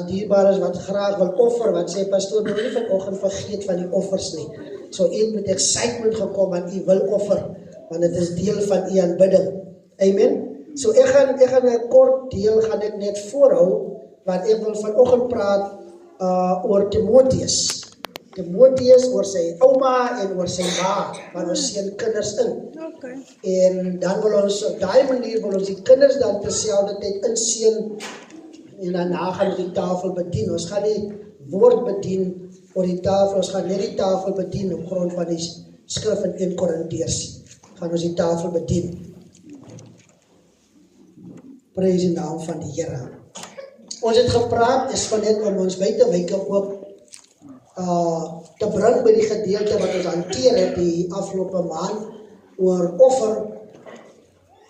dierbaar is wat graag wil offer, wat sê pastoor, nou nie vanoggend vergeet van die offers nie. So u het met excitement gekom want u wil offer, want dit is deel van u aanbidding. Amen. So ek gaan 'n kort deel gaan ek net voorhou, want ek wil vanoggend praat oor Timotheus. Timotheus oor sy ouma en oor sy ma, want ons sien kinders in. Okay. En dan wil ons op daai manier wil ons die kinders dan terselfdertyd insien en daarna gaan ons die tafel bedien. Ons gaan die woord bedien oor die tafel. Ons gaan net die tafel bedien op grond van die skrif in 1 Korintiërs. Gaan ons die tafel bedien. Prys die naam van die Here. Ons het gepraat, is van net om ons buitewyke ook te bring by die gedeelte wat ons hanteer het die afgelope maand oor offer.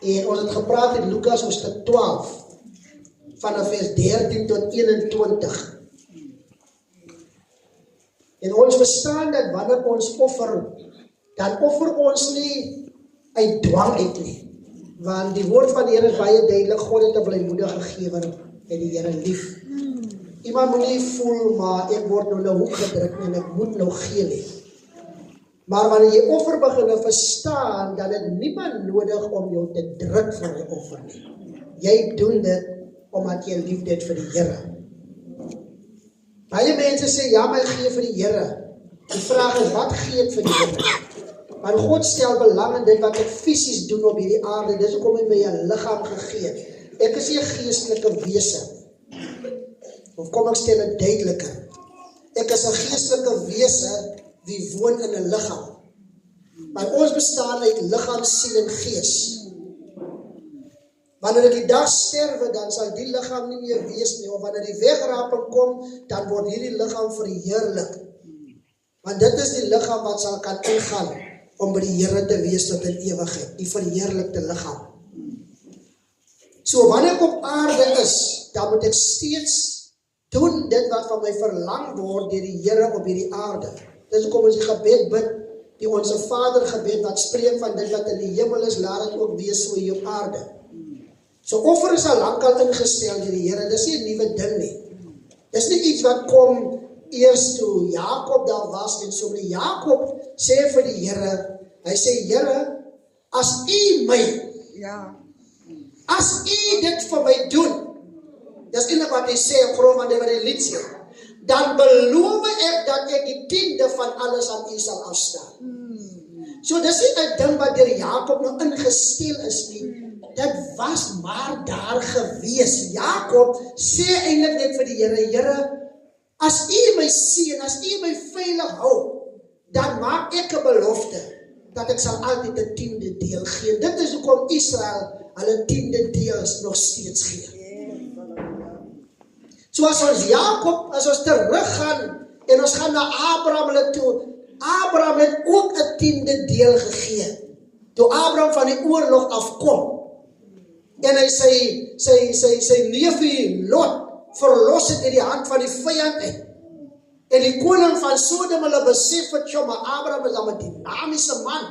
En ons het gepraat in Lukas hoofstuk 12 vanaf vers 13 tot 21. En ons verstaan dat wanneer ons offer, dan offer ons nie uit dwang uit nie. Want die woord van die Here is baie duidelik, God het 'n blymoedige gewer en die Here lief. Iemand moet nie voel, maar ek word nou 'n hoek gedruk en ek moet nou gee nie. Maar wanneer jy offer begin verstaan, dan het niemand nodig om jou te druk vir 'n offer nie. Jy doen dit omdat jy liefde het vir die Here. Baie mense sê, ja, maar ek gee vir die Here. Die vraag is, wat gee ek vir die Here? Want God stel belang in dit wat ek fisies doen op hierdie aarde. Dis hoekom hy my 'n liggaam gegee het. Ek is nie 'n geestelike wese. Of kom ek stel dit duideliker. Ek is 'n geestelike wese wie woon in 'n liggaam. Maar ons bestaan uit liggaam, siel en gees. Wanneer ek die dag sterwe, dan sal die liggaam nie meer wees nie. Of wanneer die wegraping kom, dan word hierdie liggaam verheerlik. Want dit is die liggaam wat sal kan ingaan om by die Here te wees tot in ewigheid. Die verheerlikte liggaam. So wanneer ek op aarde is, dan moet ek steeds doen dit wat van my verlang word deur die Here op hierdie aarde. Dis hoekom ons die gebed bid, die Onse Vader gebed wat spreek van dit wat in die hemel is, laat dit ook wees so hier op aarde. So offer is al lankal ingestel deur die Here. Dis nie 'n nuwe ding nie. Dis nie iets wat kom eers toe Jakob daar was en so die Jakob sê vir die Here, hy sê Here, as U my, as U dit vir my doen, dis eintlik wat hy sê op grond van dit wat hy lied sê, dan beloof ek dat ek die 10de van alles aan U sal afstaan. So dis nie 'n ding wat deur Jakob nou ingestel is nie. Dit was maar daar gewees. Jakob sê eintlik net vir die Here, Here, as U my seën, as U my veilig hou, dan maak ek 'n belofte dat ek sal altyd 'n 10de deel gee. Dit is hoekom Israel hulle 10de deels nog steeds gee. So as ons Jakob, as ons teruggaan en ons gaan na Abraham hulle toe, Abraham het ook 'n 10de deel gegee. Toe Abraham van die oorlog afkom, en hy sy neefie Lot verlos het uit die hand van die vyand uit. En die koning van Sodom hulle besef het, maar Abraham is dan 'n dinamiese man.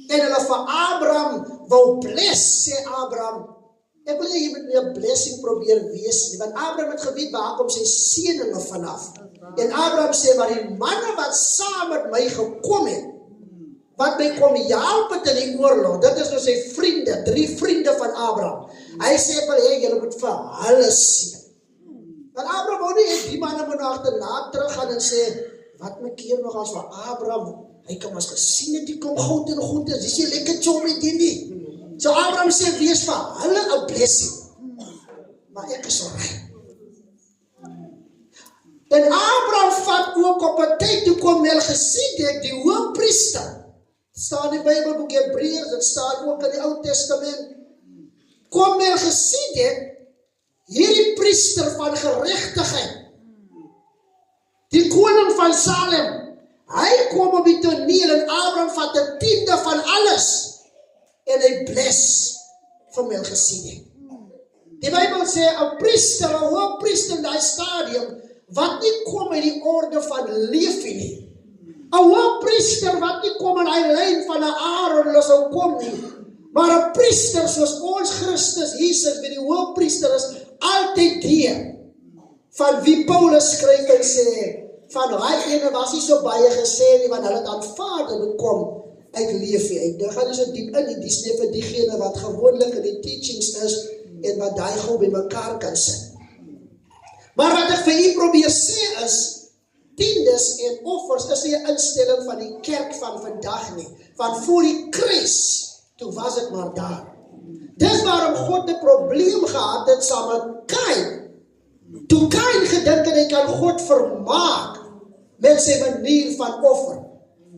En hulle vir Abraham wou bless, sê Abraham, ek wil jy met 'n blessing probeer wees nie, want Abraham het geweet waar kom sy seëninge vanaf. En Abraham sê, maar die manne wat saam met my gekom het, wat my kom help het in die oorlog, dit is nou sy vriende, 3 vriende van Abraham. Hy sê vir hy, julle moet vir hulle seën. Want Abraham wou nie, die manne moet agterna teruggaan en sê, wat my keer nog as vir Abraham, hy kan ons gesien het, die kom goud en goed, dis jy lekker tjom met die nie. So Abraham sê, wees vir hulle 'n blessing. Maar ek is alright. En Abraham vat ook op 'n tyd, toe kom Melchisedek, die hoëpriester. Het staan in die Bybelboek Hebreërs, dit staan ook in die Ou Testament. Kom Melchisedek, hierdie priester van geregtigheid, die koning van Salem, hy kom op die toneel en Abraham vat 'n 10de van alles en hy bless vir Melchisedek. Die Bybel sê 'n priester, 'n hoëpriester in daai stadium wat nie kom uit die orde van Levi nie. 'n hoëpriester wat nie kom in hy lyn van 'n Aaron hulle sou kom nie. Maar 'n priester soos ons Christus Jesus, wie die hoëpriester is, altyd deur van wie Paulus skryf en sê, van hy ene was nie so baie gesê nie, want hulle het aanvaar dit kom uit Levi uit. Nou gaan nie so diep in, die sê vir diegene wat gewoonlik in die teachings is, en wat daai gou by mekaar kan sit. Maar wat ek vir u probeer sê is, tiendes en offers is nie 'n instelling van die kerk van vandag nie, want voor die kruis, toe was dit maar daar. Dis waarom God 'n probleem gehad het saam met Kain. Toe Kain gedink het hy kan God vermaak met sy manier van offer.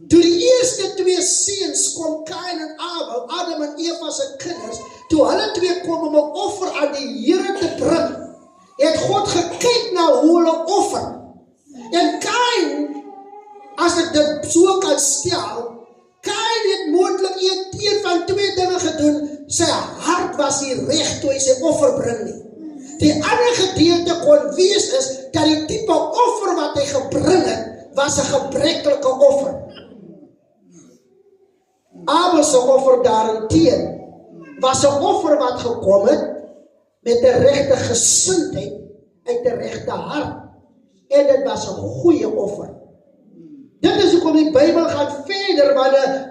Toe die eerste twee seuns kom, Kain en Abel, Adam en Eva se kinders, toe hulle twee kom om 'n offer aan die Here te bring, het God gekyk na hoe hulle offer. En Kain, as ek dit so kan stel, Kain het moontlik een van twee dinge gedoen. Sy hart was nie reg toe hy sy offer bring nie. Die ander gedeelte kon wees is, dat die tipe offer wat hy gebring het, was 'n gebreklike offer. Abel se offer daarenteen, was 'n offer wat gekom het, met 'n regte gesindheid, uit 'n regte hart. En dit was 'n goeie offer. Dit is hoekom die Bybel gaan verder,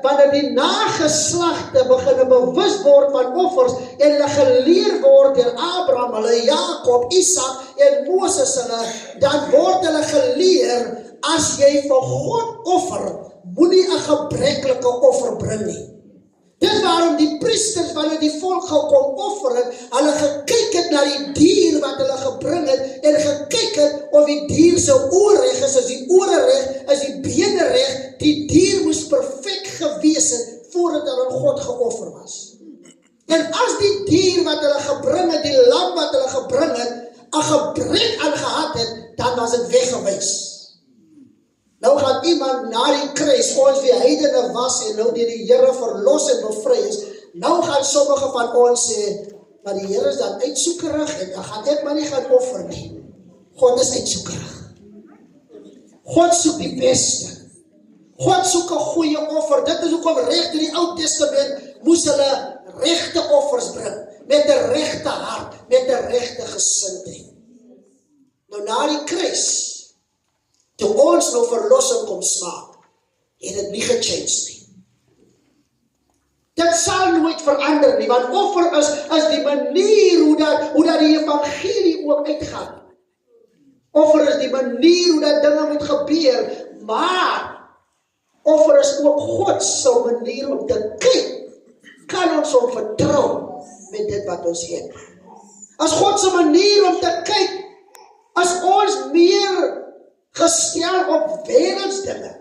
wanneer die nageslagte begin bewus word van offers, en hulle geleer word deur Abraham, hulle Jakob, Isak en Moses hulle, dan word hulle geleer, as jy vir God offer, moenie 'n gebreklike offer bring nie. Dis waarom die priesters, wanneer die volk gekom offer het, hulle gekyk het na die dier wat hulle gebring het, en gekyk het of die dier se oor reg is die ore reg, is die bene reg, die dier moes perfek gewees het, voordat hulle aan God geoffer was. En as die dier wat hulle gebring het, die lam wat hulle gebring het, 'n gebrek aan gehad het, dan was dit weggewys. Nou gaan iemand na die kruis, ons wie heidene was en nou deur die Here verlos en bevry is, nou gaan sommige van ons sê, maar die Here is dan uitsoekerig en dan gaan ek maar nie gaan offer nie. God is uitsoekerig. God soek die beste. God soek 'n goeie offer. Dit is hoekom reg in die Ou Testament moes hulle regte offers bring, met 'n regte hart, met 'n regte gesindheid. Nou na die kruis, toe ons nou verlossing kom smaak, het dit nie gechange nie. Dit sal nooit verander nie, want offer is die manier hoe dat die evangelie ook uitgaan. Offer is die manier hoe dat dinge moet gebeur, maar offer is ook God se manier om te kyk, kan ons hom vertrou met dit wat ons het. As God se manier om te kyk, as ons meer gestel op wêreldsdinge,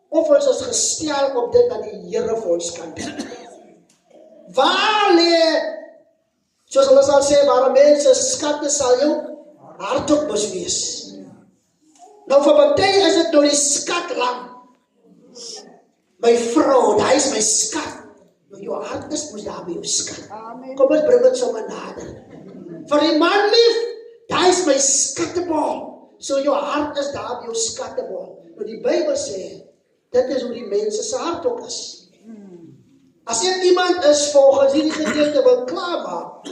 of ons is gestel op dit wat die Here vir ons kan doen. Waar lê, soos hulle sal sê, waar mense skatte sal jou hart op mos wees. Nou vir party is dit nou die skatlam. My vrou, hy is my skat. Nou jou hart is mos daar by jou skat. Kom ons bring dit sommer nader. Vir die man lief, hy is my skattebal. So jou hart is daar by jou skattebal. Nou die Bybel sê, dit is hoe die mense se hart ook is. As iemand is volgens hierdie gedeelte wil klaarmaak,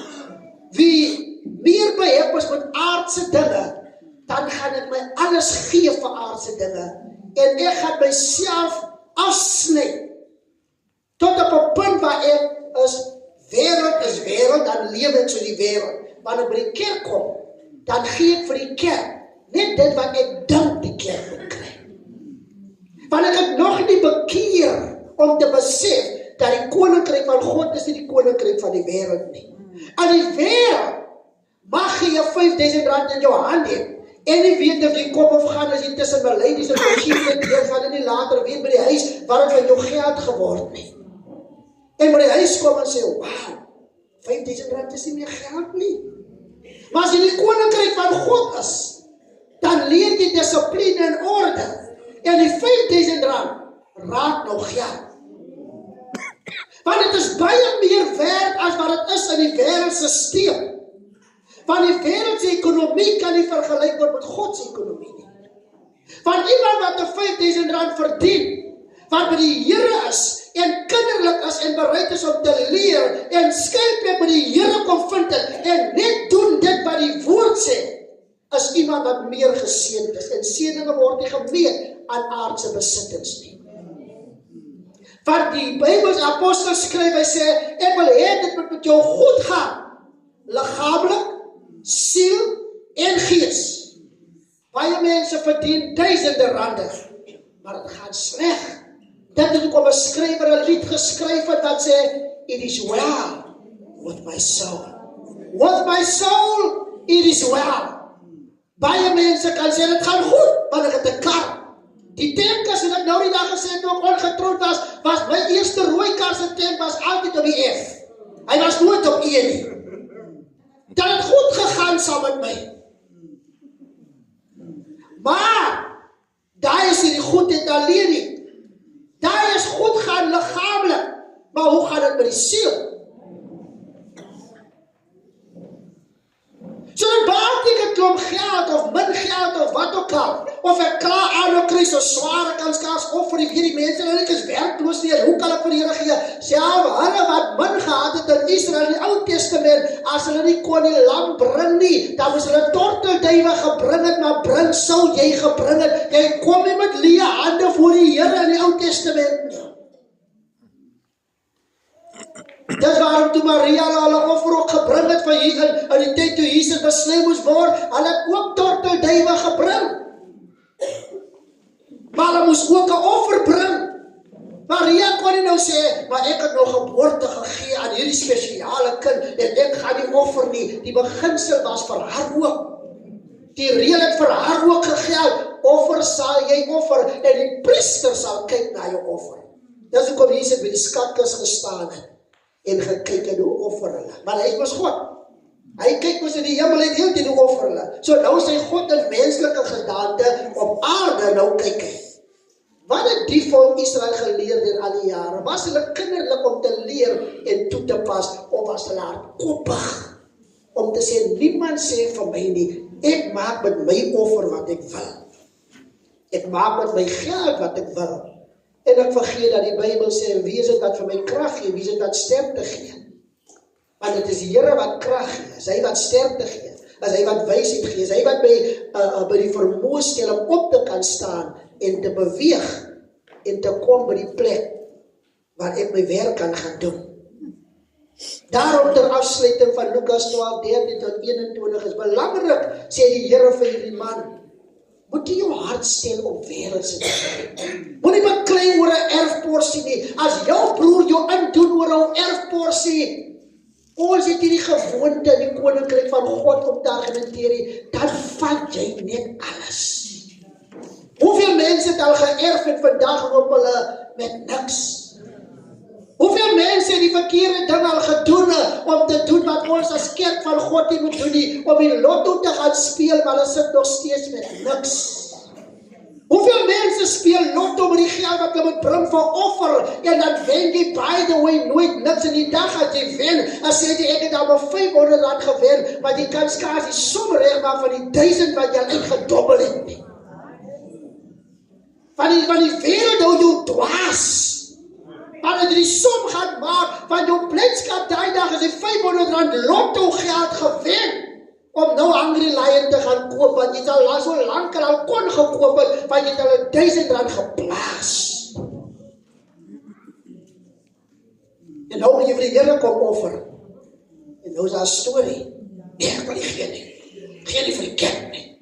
wie meer behep is met aardse dinge, dan gaan ek my alles gee vir aardse dinge. En ek gaan myself afsny, tot op 'n punt waar ek is wêreld, dan lewe ek so die wêreld. Wanneer ek by die kerk kom, dan gee ek vir die kerk net dit wat ek dink die kerk moet kry. Want ek het nog nie bekeer om te besef dat die koninkryk van God is nie die koninkryk van die wêreld nie. Aan die wêreld mag jy R5.000 in jou hand hê, en nie weet of jy kom of gaan as jy tussen Berlyn en België deur gaan en nie later weet by die huis waar het van jou geld geword nie. En by die huis kom en sê, wow, R5.000 is nie meer geld nie. Maar as jy die koninkryk van God is, dan leer jy dissipline en orde. En die R5.000 raak nou geld. Want dit is baie meer werd as wat dit is in die wêreldstelsel. Want die wêreldse ekonomie kan nie vergelyk word met God se ekonomie nie. Want iemand wat R5.000 verdien, wat by die Here is, en kinderlik is, en bereid is om te leer, en skynplek by die Here kom vind het, en net doen dit wat die woord sê, is iemand wat meer geseënd is. En seëninge word nie gemeet aan aardse besittings nie. Want die Bybelse apostel skryf, hy sê, ek wil hê dit moet met jou goed gaan. Liggaamlik, siel en gees. Baie mense verdien duisende rande, maar het gaan sleg. Dit het ook 'n skrywer 'n lied geskryf het wat sê, it is well with my soul. With my soul, it is well. Baie mense kan sê, dit gaan goed, want ek het 'n kar. Die tankas, en ek nou die dag gesê, toe ek ongetroud was my eerste rooi kar se tank was altyd op die F. Hy was nooit op E nie. Dat het goed gegaan saam met my. Maar, daar is die goedheid alleen nie. Daar is goed gaan liggaamlik, maar hoe gaan dit met die siel? So dit baat ek klomp geld, of min geld, of wat ook al, of ek klaar aan kry so sware kanskaars, of vir die mense, en ek is werkloos nie, en hoe kan ek vir die Here gee? Self, hulle wat min gehad het in Israel, in die Ou Testament, as hulle nie kon die lam bring nie, dan moes hulle tortelduwe gebring het, maar bring sou jy gebring het, jy kom nie met leë hande voor die Here in die Ou Testament. Dis waarom toe Maria hulle offer ook gebring het van in die tyd toe Jesus besny moes word, hulle het ook tortelduwe gebring. Maar hulle moes ook 'n offer bring. Maria kon nie nou sê, maar ek het nou geboorte gegee aan hierdie spesiale kind, en ek gaan nie offer nie. Die beginsel was vir haar ook. Die reël het vir haar ook gegeld, offer sal jy offer, en die priester sal kyk na jou offer. Dis hoekom Jesus by die skatkis gestaan het, en gekyk en hoe offer hulle. Maar hy was God. Hy kyk mos in die hemel en heel die hoe offer hulle. So nou sy God in menslike gedaante op aarde, nou kyk hy. Wat het die volk Israel geleer deur al die jare? Was hulle kinderlik om te leer en toe te pas, of was hulle hardkoppig om te sê, niemand sê vir my nie, ek maak met my offer wat ek wil. Ek maak met my geld wat ek wil. En ek vergeet dat die Bybel sê, wie is dit wat vir my krag gee, wie is dit wat sterkte gee? Want dit is die Here wat krag gee, is hy wat sterkte gee, is hy wat wysheid gee, is hy wat by die vermoë stel om op te kan staan en te beweeg en te kom by die plek waar ek my werk kan gaan doen. Daarom ter afsluiting van Lukas 12:13-21 is belangrik, sê die Here vir hierdie man, moet jy jou hart stel op wêreldse dinge. Moenie beklei oor 'n erfporsie nie. As jou broer jou indoen oor 'n erfporsie, ons het hierdie gewoonte in die koninkryk van God om te argumenteer, dan vat jy net alles. Hoeveel mense het al geërf en vandag loop hulle met niks? Hoeveel mense het die verkeerde ding al gedoen om te doen wat ons as kerk van God nie moet doen nie, om die lotto te gaan speel, maar hulle sit nog steeds met niks. Hoeveel mense speel lotto met die geld wat hulle moet bring vir offer, en dan wen jy by the way nooit niks, en die dag as jy wen, as sê jy ek het al maar R500 gewen, maar jy kan skaars die som regmaak van die 1000 wat jy uitgedobbel het nie. Van die wêreld hou jou dwaas. Maar as jy die som gaan maak van jou blydskap daai dag as jy R500 lotto geld gewen, om nou Hungry Lion te gaan koop, want jy het al so lank al kon gekoop het, want jy het al R1000 geplaas. En nou moet jy vir die Here kom offer. En nou is daar 'n storie. Nee, ek wil nie gee nie. Gee nie vir die kerk nie.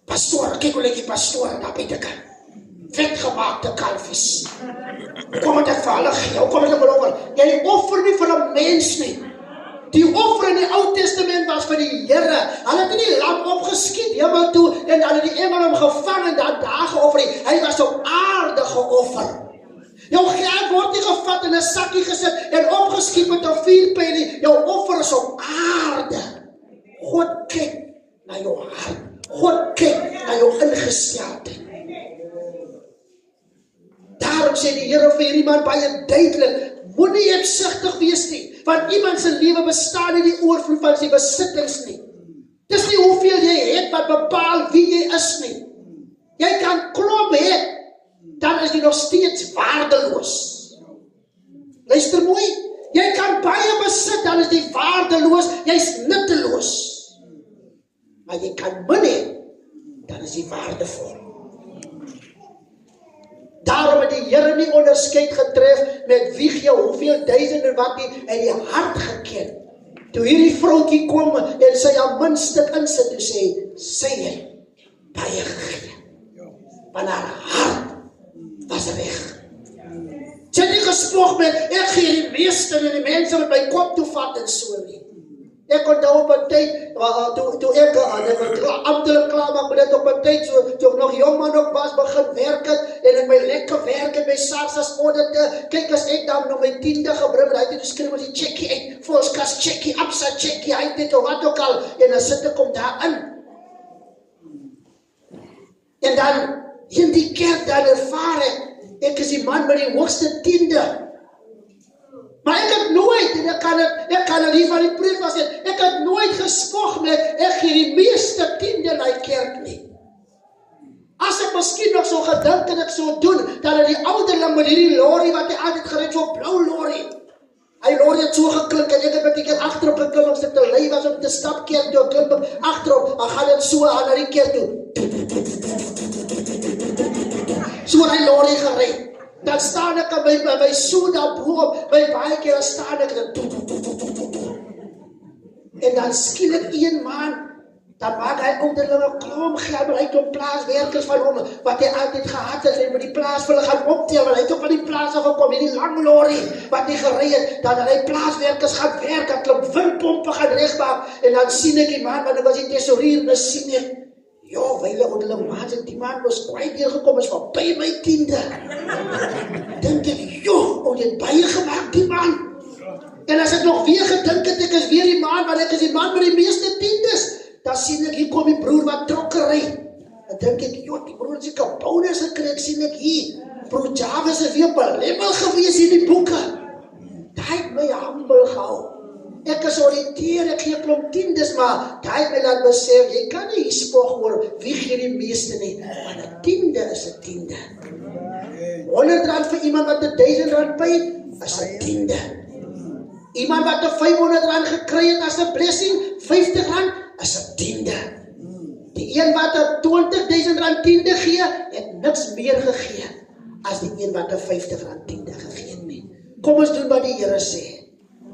Pastoor, kyk hoe lyk die pastoor daar by die kant. Vetgemaakte kalfies. Kom het ek vir hulle gee, kom het ek beloffer. Jy offer nie vir 'n mens nie. Die offer in die Ou Testament was vir die Here. Hulle het nie die lam opgeskiet hemel toe en dan het die engel hom gevang en dan daar geoffer. Hy was op aarde geoffer. Jou geld word nie gevat in 'n sakkie gesit en opgeskiet met 'n vuurpyl nie. Jou offer is op aarde. God kyk na jou hart. God kyk na jou ingesteldheid. Daarom sê die Here vir hierdie man baie duidelik, moenie hebsugtig wees nie, want iemand se lewe bestaan nie die oorvloed van sy besittings nie. Dis nie hoeveel jy het wat bepaal wie jy is nie. Jy kan klomp hê, dan is jy nog steeds waardeloos. Luister mooi, jy kan baie besit, dan is jy waardeloos, jy's nutteloos. Maar jy kan min hê, dan is die waardevol. Daarom het die Here nie onderskeid getref met wie gee hoeveel duisende wat nie, en die hart geken. Toe hierdie vroukie kom en sy haar muntstuk insit, toe sê sy het baie gegee. Want haar hart was reg. Sy het nie gespoog met, ek gee die meeste en die mense met my kop toe vat en so nie. Ek onthou op 'n tyd, toe ek amptelik klaar maak met dit op 'n tyd, toe ek nog jong man ook was, begin werk het, en ek my lekker werk het by SARS as auditor, kyk as ek dan nog my 10de gebring, hy het geskryf met die checkie uit, volkskas checkie, absa checkie, hy het dit of wat ook al, en dan sit ek om daarin. En dan, in die kerk, dan ervaar ek is die man met die hoogste 10de. Maar ek het nooit, en ek kan het nie van die preek was, ek het nooit gespog met, ek gee die meeste 10de na die kerk nie. As ek miskien nog so gedink en ek so doen, dan het die ouderling met hierdie lorry, wat hy altyd gered, so blauw lorry. Hy lorry het so geklink, en ek het met die keer achterop geklim, ek sit te lui was om te stap kerk toe, klim achterop, dan gaan het so aan na die kerk toe. So het hy lorry gered. Dan staan ek by so daarboop, by baie keer dan staan ek en dan skielik een man, dan maak hy ouderlinge klomp geld, maar hy het ook plaaswerkers van hom, wat hy altyd gehad het, en met die plaas vir hulle gaan optel, want hy het ook van die plaas afgekom, hierdie lang lorry, wat hy gery het, dan hy plaaswerkers gaan werk, dat klop windpompe gaan rechtmaak, en dan sien ek die man, want ek was die tesourier, en sien ek, ja, weile ouderlinge man, die man was kwijt neergekom, is van by my 10de. Dink ek, joh, die het baie gemaakt, die man. En as ek nog weer gedink het, ek is weer die man, want ek is die man met die meeste 10des. Dan sien ek, hier kom die broer wat trokke ry. Dan dink ek, joh, die broer het sy kabounes gekry, sien ek hier. Broer Jarvis is weer op 'n level gewees in die boeke. Daai het my humble gehou. Ek is oriënteer, ek gee klomp 10des, maar daai het my laat besef, jy kan nie spog oor wie gee die meeste nie, want 'n 10de is 'n 10de. R100 vir iemand wat 1000 rand pay, is 'n 10de. Iemand wat 'n R500 gekry het as 'n blessing, R50 is 'n 10de. Die een wat 'n R20.000 10de gee, het niks meer gegee as die een wat 'n R50 10de gegee het nie. Kom ons doen wat die Here sê.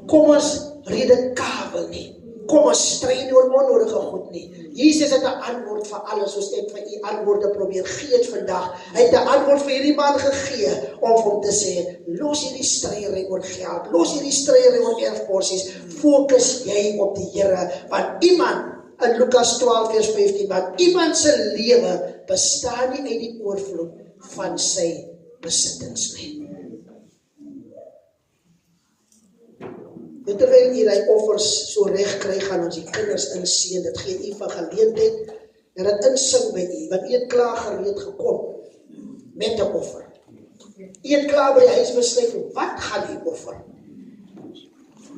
Kom ons redekabel nie. Kom ons stry nie oor onnodige goed nie. Jesus het 'n antwoord vir alles, soos ek vir u antwoorde probeer gee het vandag. Hy het 'n antwoord vir hierdie man gegee, om hom te sê, los hierdie stryery oor geld, los hierdie stryery oor erfporsies, fokus jy op die Here, want iemand, in Lukas 12 vers 15, want iemand se lewe bestaan nie uit die oorvloed van sy besittings nie. Terwyl jy die offers so reg kry, gaan ons die kinders inseën, dit gee u van geleentheid, en dit insing by u, want u het klaar gereed gekom, met 'n offer. U het klaar by die huis besluit, wat gaan u offer?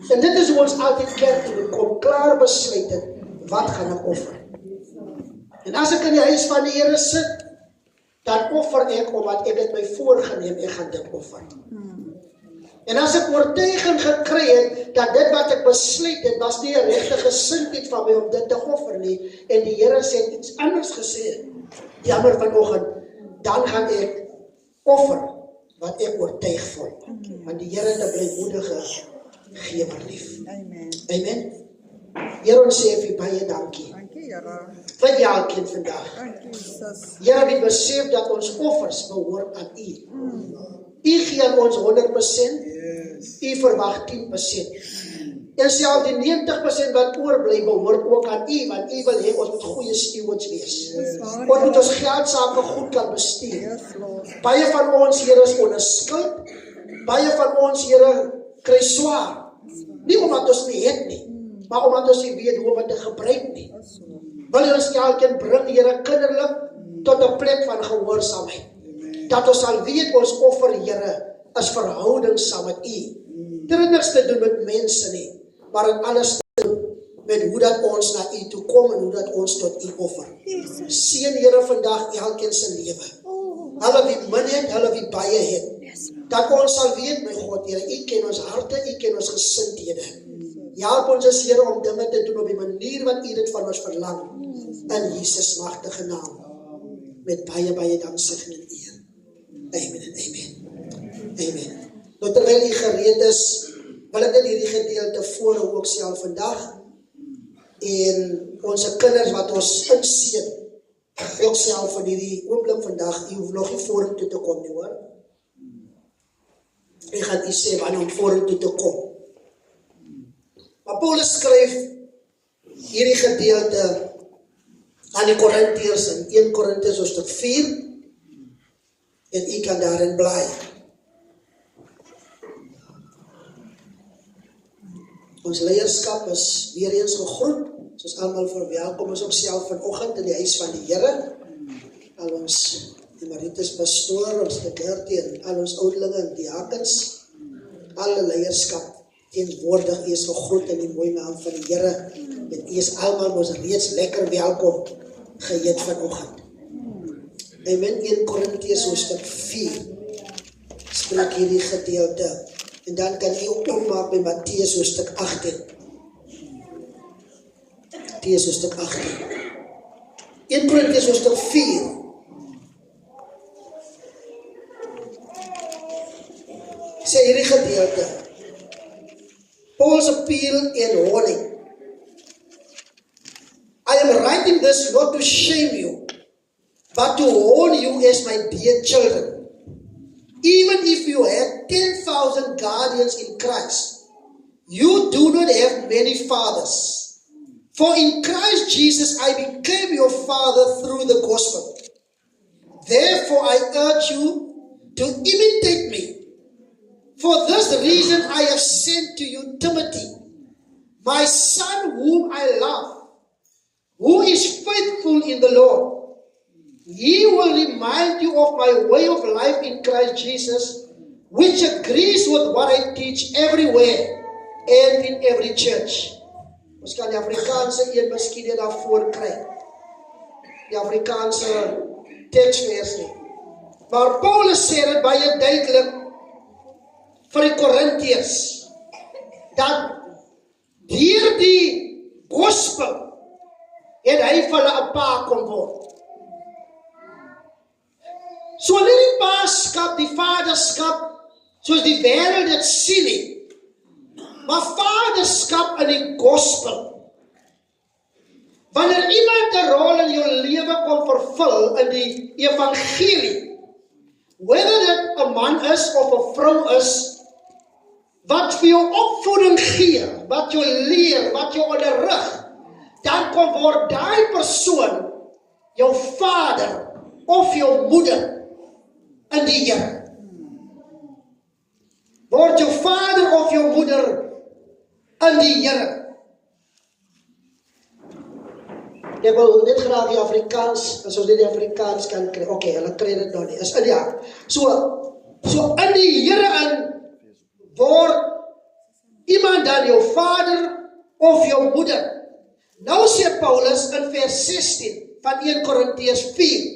En dit is hoe ons altyd kerk toe kom, klaar besluit het, wat gaan ek offer? En as ek in die huis van die Here sit, dan offer ek, omdat ek het my voorgeneem, ek gaan dit offer. En as ek oortuiging gekry het, dat dit wat ek besluit het, was nie 'n regte gesindheid van my om dit te offer nie, en die Here sê iets anders gesê, jammer vanoggend, dan gaan ek offer, wat ek oortuig voel, want die Here het 'n blymoedige gewer lief. Amen. Amen. Here, ons sê vir baie dankie. Dankie, Here. Vir elkeen vandag. Dankie, Jesus. Here, we besef dat ons offers behoort aan U. U gee aan ons 100%, U verwag 10%. En selfs die 90% wat oorbly behoort ook aan U, want U wil hê ons moet goeie stewards wees. Ons moet ons geldsake goed kan bestuur. Baie van ons, Here, is onder skuld. Baie van ons, Here, kry swaar. Nie omdat ons nie het nie, maar omdat ons nie weet hoe om dit te gebruik nie. Wil ons elkeen bring, Here, kinderlik tot 'n plek van gehoorsaamheid. Dat ons sal weet ons offer, Here, is verhouding saam met U. Dit het niks te doen met mense nie, maar het alles te doen met hoe dat ons na U toe kom en hoe dat ons tot U offer. Seën, Here, vandag elkeen se lewe. Hulle wie min het, hulle wie baie het. Dat ons sal weet, my God, Here, U ken ons harte, U ken ons gesindhede. Help ons as Here om dinge te doen op die manier wat U dit van ons verlang. In Jesus magtige naam. Met baie, baie danksegging en eer. Amen en amen. Amen. Nou terwyl U gereed is, wil ek in hierdie gedeelte voorhou ook self vandag. En ons kinders wat ons inseën, ook self van hierdie oomblik vandag, U hoef nog nie vorentoe te kom nie, hoor. Ek gaan U sê wanneer om vorentoe te kom. Maar Paulus skryf hierdie gedeelte aan die Korintiërs in 1 Korintiërs hoofstuk 4 en U kan daarin bly. Ons leierskap is weer eens gegroet, soos almal verwelkom is ook self vanoggend in die huis van die Here. Al ons emeritus pastoor, ons dekertie en al ons ouderlinge en diakens, alle leierskap teenwoordig, U is gegroet in die mooi naam van die Here. En U is almal ons reeds lekker welkom geheet vanoggend. Amen. 1 Korintiërs hoofstuk 4 spreek hierdie gedeelte. En dan kan U ook opmaak by Matteus hoofstuk 18. Matteus hoofstuk 18. 1 Korintiërs hoofstuk 4. Sê hierdie gedeelte. Paul's appeal and warning. I am writing this not to shame you, but to warn you as my dear children. Even if you have 10,000 guardians in Christ, you do not have many fathers. For in Christ Jesus I became your father through the gospel. Therefore I urge you to imitate me. For this reason I have sent to you Timothy, my son whom I love, who is faithful in the Lord. He will remind you of my way of life in Christ Jesus, which agrees with what I teach everywhere and in every church. Ons kan die Afrikaanse een miskien net daarvoor kry. Die Afrikaanse teksvers nie. Maar Paulus sê dit baie duidelik vir die Korintiërs, dat deur die gospel het hy vir hulle 'n pa kon word. So nie die paaskap, die vaderskap, soos die wêreld dit sien nie, maar vaderskap in die gospel. Wanneer iemand 'n rol in jou lewe kon vervul in die evangelie, whether dit 'n man is of 'n vrou is, wat vir jou opvoeding gee, wat jou leer, wat jou onderrig, dan kon word daai persoon jou vader of jou moeder in die Here. Word jou vader of jou moeder in die Here. Ek wil net graag die Afrikaans, as ons dit die Afrikaans kan kry. Okay, hulle kry dit nou nie. Is in ja. So in die Here in word iemand dan jou vader of jou moeder. Nou sê Paulus in vers 16 van 1 Korintiërs 4.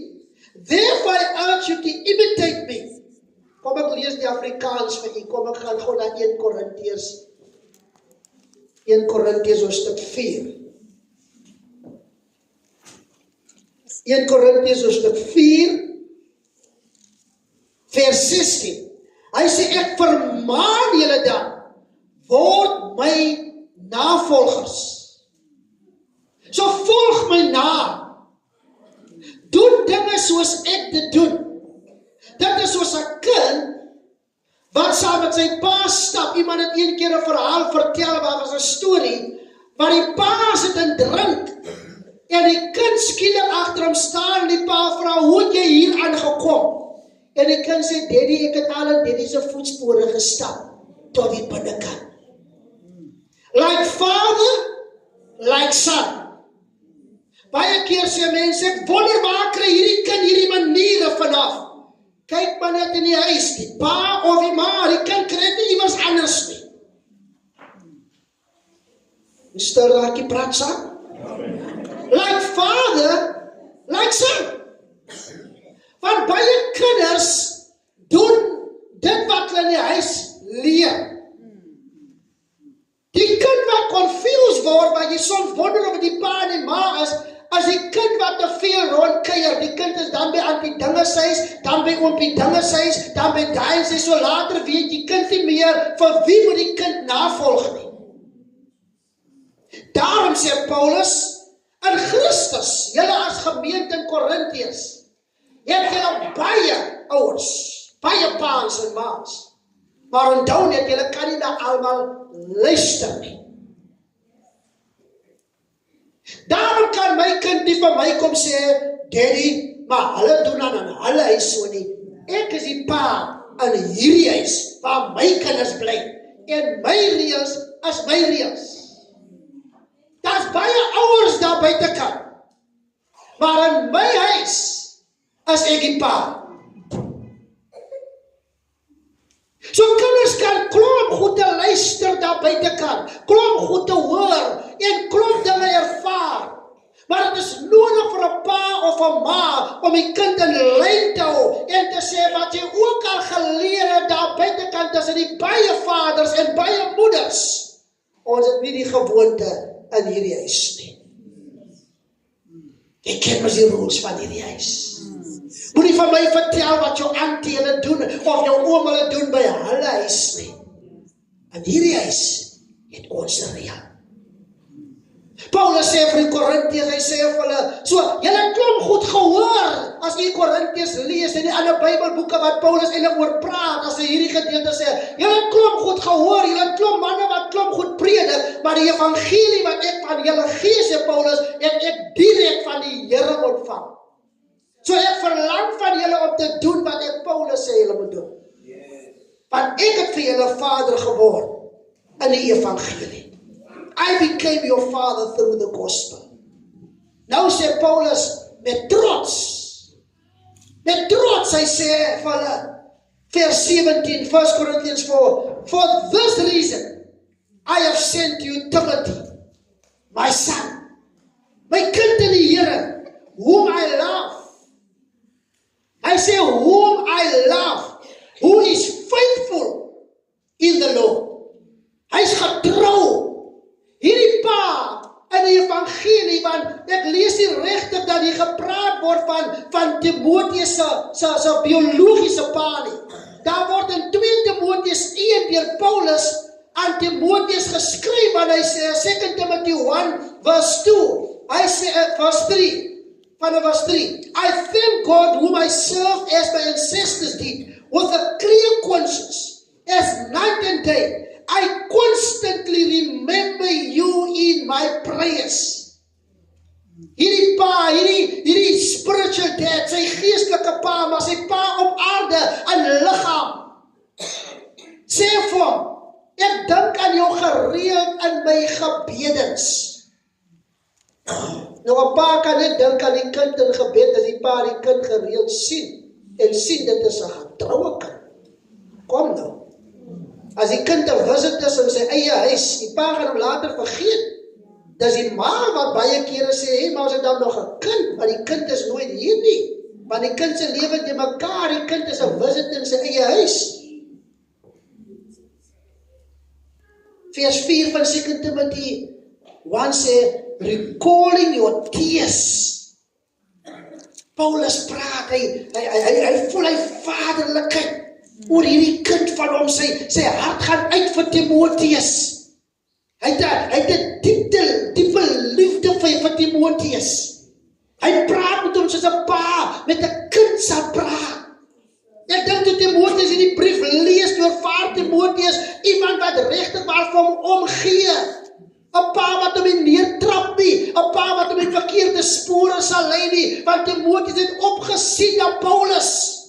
Therefore I urge you to imitate me. Kom ek lees die Afrikaans vir u. Kom ek gaan gou na 1 Korintiërs. 1 Korintiërs hoofstuk 4. 1 Korintiërs hoofstuk 4 vers 16. Hy sê ek vermaan julle dan, word my navolgers. So volg my na. Doen dinge soos ek dit doen. Dit is soos 'n kind wat saam met sy pa stap. Iemand het een keer 'n verhaal vertel, waar was 'n storie, waar die pa sit en drink, en die kind skielik agter hom staan, en die pa vra, hoe het jy hier aangekom? En die kind sê, Daddy, ek het al in Daddy se voetspore gestap, tot die binnekant. Like father, like son. Baie keer sê mense, ek wonder waar kry hierdie kind hierdie maniere vanaf. Kyk maar net in die huis, die pa of die ma, die kind kry dit nie iewers anders nie. Mr. Raki praat saam. Like father, like son. Want baie kinders doen dit wat hulle in die huis leer. Die kind wat veel rondkuier. Die kind is dan by Auntie Dingeshuis, dan by Oompie Dingeshuis, dan by daai en sy, so later weet die kind nie meer vir wie moet die kind navolg nie. Daarom sê Paulus, in Christus, julle as gemeente in Korintiërs, het julle baie ouers, baie paas en maas, maar onthou net, julle kan nie na almal luister nie. Daarom kan my kind nie vir my kom sê, Daddy, maar hulle doen aan hulle huis so nie. Ek is die pa in hierdie huis, waar my kinders bly, en my reëls is my reëls. Daar's baie ouers daar buitekant, maar in my huis is ek die pa. So kinders kan klomp goed te luister daar buitekant, klomp goed te hoor, en klomp dinge ervaar. Maar het is nodig vir 'n pa of 'n ma om die kind in lyn te hou en te sê wat jy ook al geleer het daar buitekant tussen die baie vaders en baie moeders. Ons het nie die gewoonte in hierdie huis nie. Jy ken mos die rules van hierdie huis. Moenie van my vertel wat jou auntie hulle doen of jou oom hulle doen by hulle huis nie. In hierdie huis het ons 'n reël. Paulus sê vir die Korintiërs, hy sê vir hulle, so, julle klomp goed gehoor, as jy Korintiërs lees en die ander Bybelboeke wat Paulus eintlik oor praat, as hy hierdie gedeelte sê, julle klomp goed gehoor, julle klomp manne wat klomp goed predik, maar die evangelie wat ek van julle gee, sê Paulus, het ek direk van die Here ontvang. So ek verlang van julle om te doen wat ek Paulus sê julle moet doen. Want ek het vir julle vader geword in die evangelie. I became your father through the gospel. Nou sê Paulus met trots, hy sê vir hulle, vers 17, 1 Corinthians 4, for this reason, I have sent you Timothy, my son, my kind in die Here, whom I love. I say whom I love, who is faithful in the Lord. Hy is getrou. Hierdie pa in die evangelie, want ek lees nie regtig dat hier gepraat word van Timotheus se biologiese pa nie. Daar word in 2 Timotheus 1 deur Paulus aan Timotheus geskryf, want hy sê 2 Timothy 1 verse 2, hy sê vers 3, vers 3, I thank God whom I serve as my ancestors did, with a clear conscience, as night and day. I constantly remember you in my prayers. Hierdie pa, hierdie spiritual dad, sy geestelike pa, maar sy pa op aarde, in liggaam. Sê vir hom, ek dink aan jou gereeld in my gebedens. Nou 'n pa kan net dink aan die kind in gebed, as die pa die kind gereeld sien, en sien dit is 'n getroue kind. Kom nou. As die kind 'n visit is in sy eie huis, die pa gaan hom later vergeet. Dis die ma wat baie kere sê, hey, maar ons het dan nog 'n kind, maar die kind is nooit hier nie. Want die kind se lewe te mekaar, die kind is 'n visit in sy eie huis. Vers 4 van 2 Timothy 1 sê, recalling your tears. Paulus praat, hy voel hy vaderlikheid oor hierdie kind van hom, sy hart gaan uit vir Timotheus. Hy het 'n diepe liefde vir Timotheus. Hy praat met hom soos 'n pa met 'n kind sal praat. Ek dink toe Timotheus hierdie brief lees, doorvaar Timotheus iemand wat regtig maar vir hom omgee. 'n Pa wat hom nie neertrap nie, 'n pa wat hom in verkeerde spore sal lei nie, want Timotheus het opgesien na Paulus.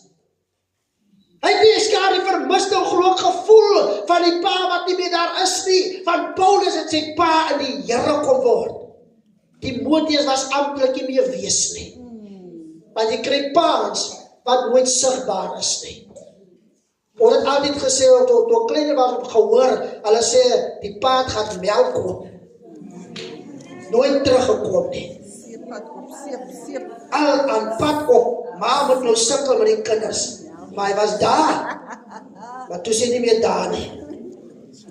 Hy het nie skaars die vermiste groot gevoel van die pa wat nie meer daar is nie, van Paulus het sy pa in die Here kom word. Timotheus was amptelik nie meer wees nie. Want jy kry pa's wat nooit sigbaar is nie. Ons het altyd gesê, toe kleiner was op gehoor, hulle sê, die pa het gaan melk koop. Nooit teruggekom nie. Al aan pad op, ma moet nou sukkel met die kinders. Maar hy was daar, maar toe sê nie meer daar nie.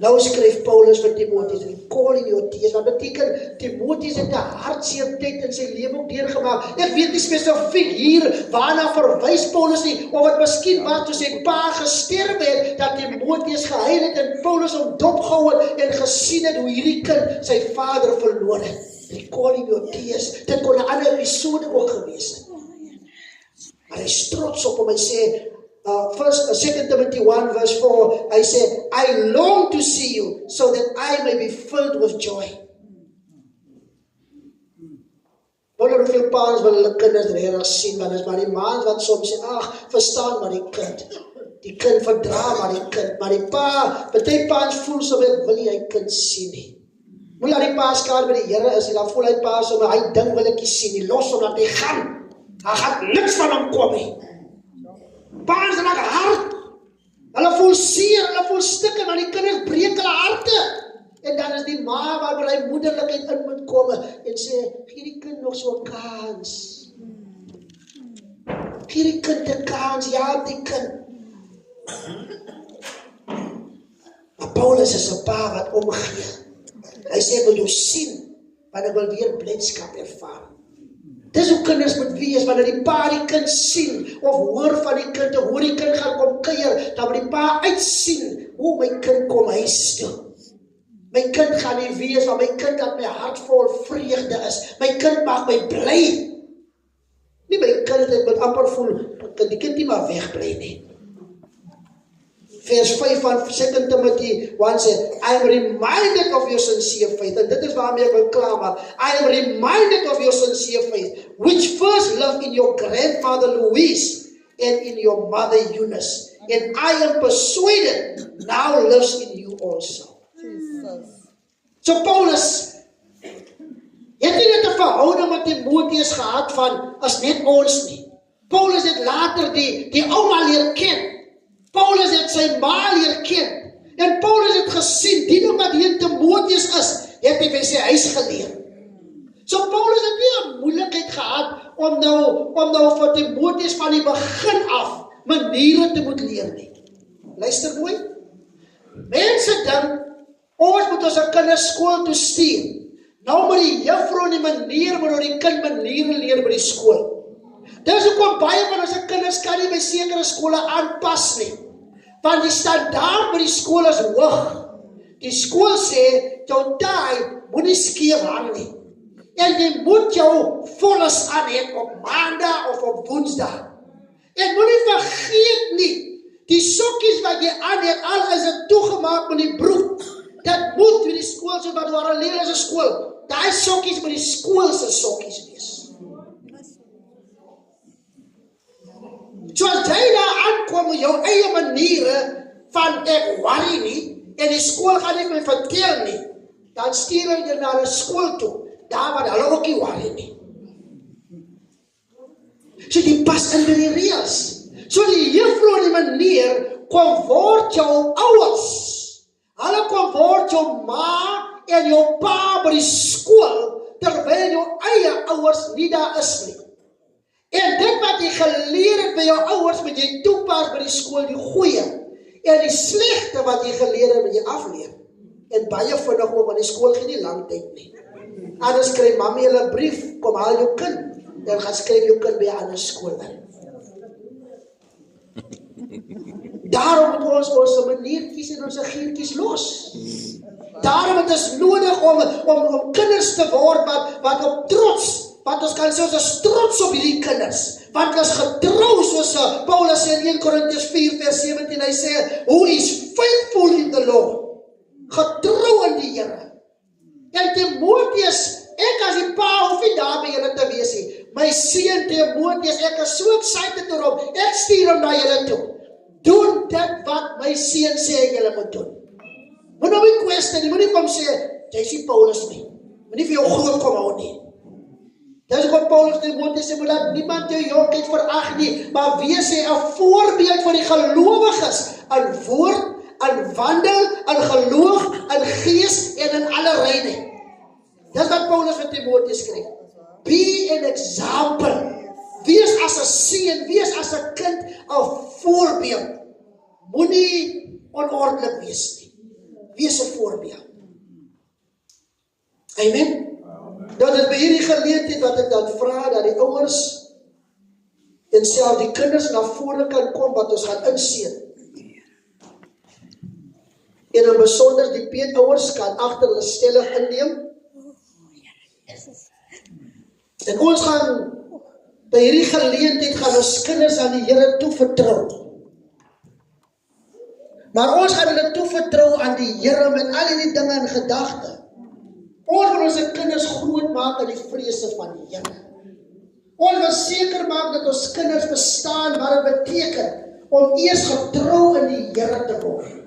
Nou skryf Paulus vir Timotheus, calling your tears, wat beteken, Timotheus het 'n hartseer tyd in sy lewe ook deurgemaak. Ek weet nie spesifiek hier waarna verwys Paulus nie, of het miskien was toe sy pa gesterf het, dat Timotheus gehuil het en Paulus hom dopgehou het en gesien het hoe hierdie kind sy vader verloor het. Calling your tears, dit kon 'n ander episode ook gewees het. Maar hy is trots op hom, hy sê, 2 Timothy 1 verse 4, hy sê, I long to see you, so that I may be filled with joy. Wonder hoeveel pa's wil hulle kinders regtig sien, want is maar die maand wat soms sê, ag, verstaan maar die kind verdra maar die kind, maar die pa, baie pa's voel so, ek wil nie hy kind sien nie. Moet laat die pa skaar by die Here is, en dan voel hy pa so, maar hy ding wil ek nie sien nie, los hom dat hy gaan niks van hom kom nie. Pa's raak hard, hulle voel seer, hulle voel stikke, maar die kinders breek hulle harte. En dan is die ma waar hy moederlikheid in moet kom en sê, gee die kind nog so 'n kans. Gee die kind 'n kans, ja die kind. Maar Paulus is 'n pa wat omgee. Hy sê, ek wil jou sien, want ek wil weer blydskap ervaar. Dis hoe kinders moet wees, wanneer die pa die kind sien, of hoor van die kind, of hoor die kind gaan kom kuier, dan moet die pa uitsien, hoe my kind kom huis toe. My kind gaan nie wees, want my kind dat my hart vol vreugde is. My kind maak my bly. Nie my kind, ek moet amper voel, kan die kind nie maar wegbly nie. Vers 5 van 2 Timothy 1 sê, I am reminded of your sincere faith, en dit is waarmee ek wil klaar, I am reminded of your sincere faith, which first loved in your grandmother Louise, and in your mother Eunice, and I am persuaded now lives in you also. Jesus. So Paulus, het nie net 'n verhouding met Timotheus gehad van, as net ons nie. Paulus het later die ouma leer ken. Paulus het sy ma leer ken. En Paulus het gesien, die ding wat hier in Timotheus is, het hy by sy huis geleer. So Paulus het nie 'n moeilikheid gehad om nou vir Timotheus van die begin af maniere te moet leer nie. Luister mooi. Mense dink, ons moet ons kinders skool toe stuur. Nou moet die juffrou die manier, moet die kind maniere leer by die skool. Dis hoekom baie van ons kinders kan nie by sekere skole aanpas nie. Want die standaard by die skool is hoog. Die skool sê, jou taai moet nie skeef hang nie. En jy moet jou volles aan hê op maandag of op woensdag. En moet nie vergeet nie, die sokkies wat jy aan het, al is dit toegemaak met die broek, dat moet vir die skool, so wat waar 'n leer is 'n skool. Daai sokkies moet die skool se sokkies wees. So as jy daar aankom met jou eie maniere van ek worry nie, en die skool gaan nie my vertel nie, dan stuur jy na 'n skool toe, daar waar hulle ook nie worry nie. So die pas in by die reëls. So die juffrou die manier kom word jou ouers. Hulle kom word jou ma en jou pa by die skool, terwyl jou eie ouers nie daar is nie. En dit wat jy geleer het by jou ouers, moet jy toepas by die skool, die goeie. En die slegte wat jy geleer het, moet jy afleer. En baie vinnig ook, want die skool gee nie lang tyd nie. Anders skryf mami hulle 'n brief, kom haal jou kind, en gaan skryf jou kind by 'n ander skool in. Daarom moet ons ons maniertjies en ons giertjies los. Daarom het ons nodig om kinders te word wat op trots, wat ons kan sê, ons is trots op hierdie kinders, want ons getrou, soos Paulus sê in 1 Korintiërs 4 vers 17, hy sê, who is faithful in the Lord, getrou in die Here. En Timotheus, ek as die pa hoef nie daar by julle te wees nie. My seun Timotheus, ek is so excited oor hom, ek stuur hom na julle toe. Doen dit wat my seun sê julle moet doen. Moet nou nie kwestie nie, moet nie kom sê, jy sê Paulus nie. Moet nie vir jou groot kom hou nie. Dis wat Paulus Timotheus sê, moet dat niemand jou jonkheid verag nie, maar wees hy 'n voorbeeld vir die gelowiges, in woord, in wandel, in geloof, in gees en in alle reinheid. Dis wat Paulus vir Timotheus skryf. Be an example. Wees as 'n seun, wees as 'n kind 'n voorbeeld. Moenie onordentlik wees nie. wees 'n voorbeeld. Amen. Dat dit by hierdie geleentheid wat ek dan vra dat die ouers en self die kinders na vore kan kom wat ons gaan inseën. En in besonder die peetouers kan agter hulle stellig inneem. En ons gaan by hierdie geleentheid gaan ons kinders aan die Here toevertrou. Maar ons gaan hulle toevertrou aan die Here met al die dinge in gedagte. Ons wil ons kinders groot maak in die vrese van die Here. Ons wil seker maak dat ons kinders verstaan wat dit beteken om eers getrou in die Here te word.